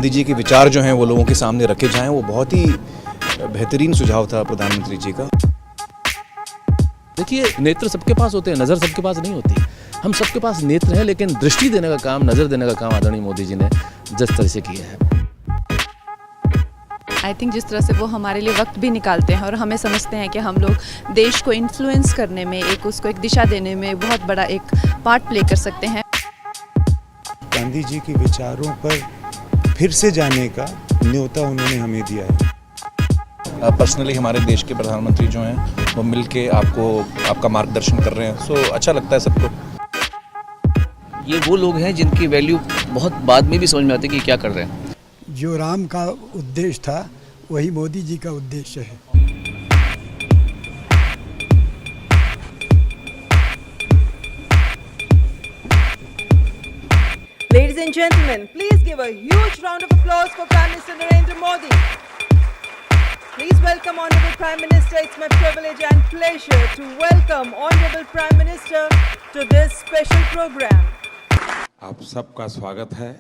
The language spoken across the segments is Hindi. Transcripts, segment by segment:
गांधी जी के विचार जो हैं वो लोगों के सामने रखे जाएं, वो बहुत ही बेहतरीन सुझाव था प्रधानमंत्री जी का। देखिए, नेत्र सबके पास होते हैं, नज़र सबके पास नहीं होती। हम सबके पास नेत्र हैं, लेकिन दृष्टि देने का काम, नज़र देने का काम आदरणीय मोदी जी ने जिस तरह से किया है, आई थिंक जिस तरह से वो हमारे लिए वक्त भी निकालते हैं और हमें समझते हैं कि हम लोग देश को इन्फ्लुएंस करने में, उसको एक दिशा देने में बहुत बड़ा एक पार्ट प्ले कर सकते हैं। गांधी जी के विचारों पर फिर से जाने का न्योता उन्होंने हमें दिया है। पर्सनली हमारे देश के प्रधानमंत्री जो हैं वो मिल के आपका मार्गदर्शन कर रहे हैं, सो अच्छा लगता है सबको। ये वो लोग हैं जिनकी वैल्यू बहुत बाद में भी समझ में आती है कि क्या कर रहे हैं। जो राम का उद्देश्य था वही मोदी जी का उद्देश्य है। Ladies and gentlemen, please give a huge round of applause for Prime Minister Narendra Modi. Please welcome Honorable Prime Minister. It's my privilege and pleasure to welcome Honorable Prime Minister to this special program. आप सबका स्वागत है।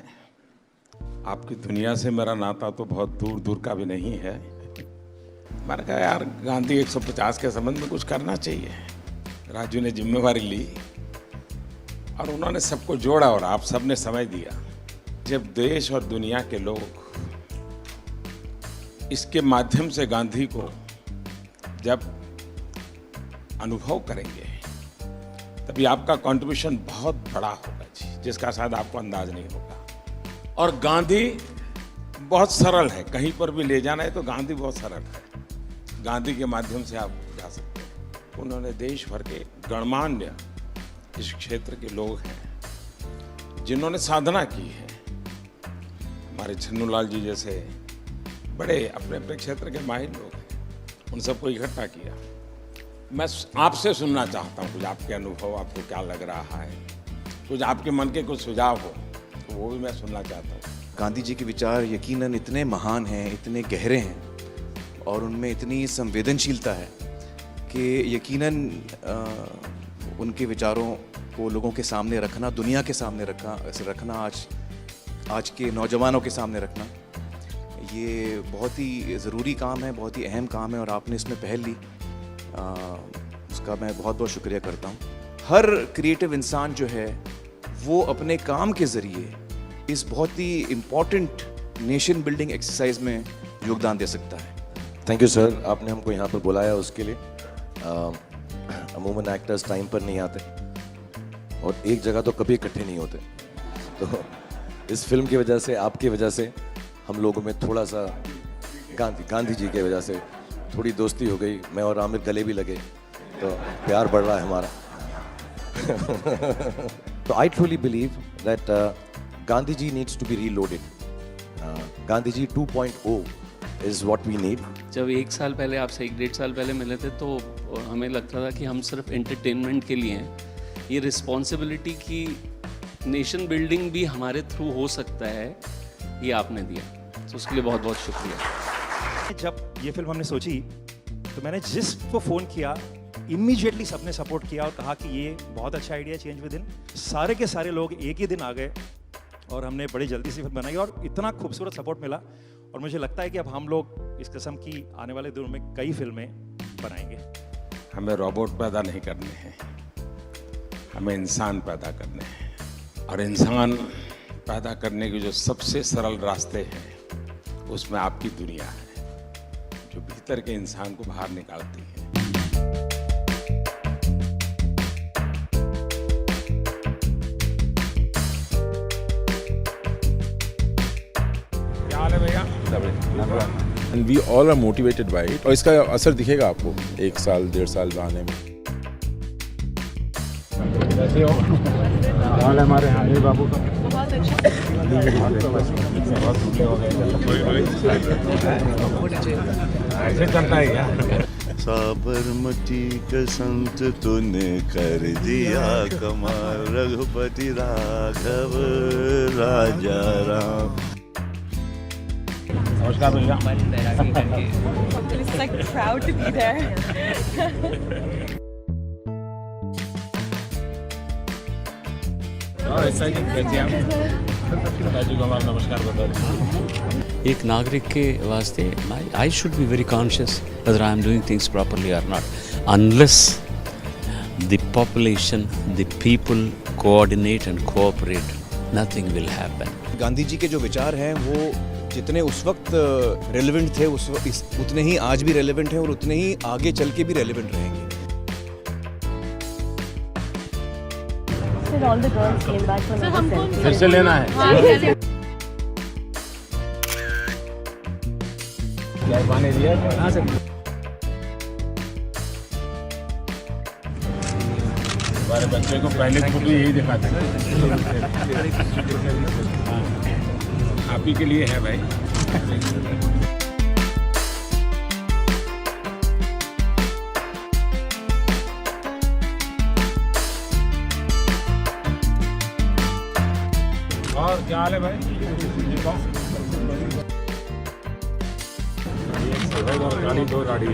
आपकी दुनिया से मेरा नाता तो बहुत दूर दूर का भी नहीं है। मैंने कहा यार गांधी 150 के संबंध में कुछ करना चाहिए। राजू ने जिम्मेवारी ली और उन्होंने सबको जोड़ा और आप सबने समझ दिया। जब देश और दुनिया के लोग इसके माध्यम से गांधी को जब अनुभव करेंगे तभी आपका कंट्रीब्यूशन बहुत बड़ा होगा जी, जिसका शायद आपको अंदाज नहीं होगा। और गांधी बहुत सरल है, कहीं पर भी ले जाना है तो गांधी बहुत सरल है। गांधी के माध्यम से आप जा सकते हैं। उन्होंने देश भर के गणमान्य इस क्षेत्र के लोग हैं जिन्होंने साधना की है। हमारे छन्नूलाल जी जैसे बड़े अपने अपने क्षेत्र के माहिर लोग हैं, उन सबको इकट्ठा किया। मैं आपसे सुनना चाहता हूँ कुछ आपके अनुभव, आपको क्या लग रहा है, कुछ आपके मन के कुछ सुझाव हो तो वो भी मैं सुनना चाहता हूँ। गांधी जी के विचार यकीनन इतने महान हैं, इतने गहरे हैं और उनमें इतनी संवेदनशीलता है कि यकीनन उनके विचारों को लोगों के सामने रखना, दुनिया के सामने रखना, आज के नौजवानों के सामने रखना, ये बहुत ही ज़रूरी काम है, बहुत ही अहम काम है और आपने इसमें पहल ली, उसका मैं बहुत बहुत शुक्रिया करता हूँ। हर क्रिएटिव इंसान जो है वो अपने काम के ज़रिए इस बहुत ही इम्पॉर्टेंट नेशन बिल्डिंग एक्सरसाइज में योगदान दे सकता है। थैंक यू सर, आपने हमको यहाँ पर बुलाया उसके लिए। अमूमन एक्टर्स टाइम पर नहीं आते और एक जगह तो कभी इकट्ठे नहीं होते, तो इस फिल्म की वजह से, आपकी वजह से हम लोगों में थोड़ा सा गांधी जी की वजह से थोड़ी दोस्ती हो गई। मैं और आमिर गले भी लगे, तो प्यार बढ़ रहा है हमारा। तो I truly believe that Gandhi ji needs to be reloaded. Gandhi ji 2.0 is what we need. जब 1 साल पहले, आपसे 1-1.5 साल पहले मिले थे तो हमें लगता था कि हम सिर्फ एंटरटेनमेंट के लिए हैं। ये रिस्पॉन्सिबिलिटी की नेशन बिल्डिंग भी हमारे थ्रू हो सकता है, ये आपने दिया, तो उसके लिए बहुत बहुत शुक्रिया। जब ये फिल्म हमने सोची तो मैंने जिसको फ़ोन किया इमीडिएटली सबने सपोर्ट किया और कहा कि ये बहुत अच्छा आइडिया, चेंज विद इन। सारे के सारे लोग एक ही दिन आ गए और हमने बड़ी जल्दी से फिल्म बनाई और इतना खूबसूरत सपोर्ट मिला। और मुझे लगता है कि अब हम लोग इस किस्म की आने वाले दिनों में कई फिल्में बनाएंगे। हमें रोबोट पैदा नहीं करने हैं, हमें इंसान पैदा करने हैं। और इंसान पैदा करने के जो सबसे सरल रास्ते हैं उसमें आपकी दुनिया है, जो भीतर के इंसान को बाहर निकालती है। क्या हाल है भैया? And we all are motivated by it. और इसका असर दिखेगा आपको 1 साल 1.5 साल आने में। कैसे हो? हाल है हमारे आमिर बाबू का? बहुत अच्छा। ऐसे चलता है क्या? साबरमती का संत तूने कर दिया कमाल, रघुपति राघव राजा राम। नमस्कार भैया। It's like proud to be there. Exciting. Rajiv Kumar नमस्कार बता दें। एक नागरिक के वास्ते I should be very conscious whether I am doing things properly और not unless the population the people coordinate and cooperate nothing will happen. Gandhi ji के जो विचार हैं वो जितने उस वक्त रेलेवेंट थे उतने ही आज भी रेलेवेंट हैं और उतने ही आगे चल के भी रेलेवेंट रहेंगे। फिर से लेना है पानी दिया। हाँ सर। हमारे बच्चे को पहले फोटो यही दिखाते हैं। आप ही के लिए है भाई। और क्या हाल है भाई? गाड़ी दो गाड़ी है।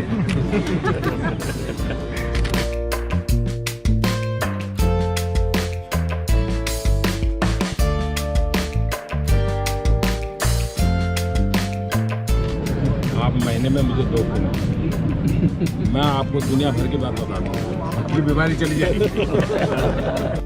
आप महीने में मुझे 2 दिन मैं आपको दुनिया भर की बात बता दूँ, ये बीमारी चली जाएगी।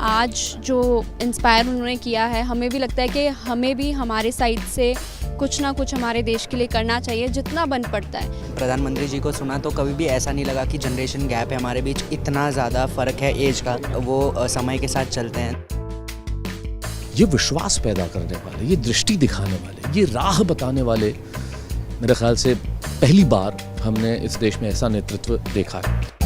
आज जो इंस्पायर उन्होंने किया है, हमें भी लगता है कि हमें भी हमारे साइड से कुछ ना कुछ हमारे देश के लिए करना चाहिए जितना बन पड़ता है। प्रधानमंत्री जी को सुना तो कभी भी ऐसा नहीं लगा कि जनरेशन गैप है हमारे बीच, इतना ज़्यादा फ़र्क है एज का, वो समय के साथ चलते हैं। ये विश्वास पैदा करने वाले, ये दृष्टि दिखाने वाले, ये राह बताने वाले, मेरे ख्याल से पहली बार हमने इस देश में ऐसा नेतृत्व देखा है।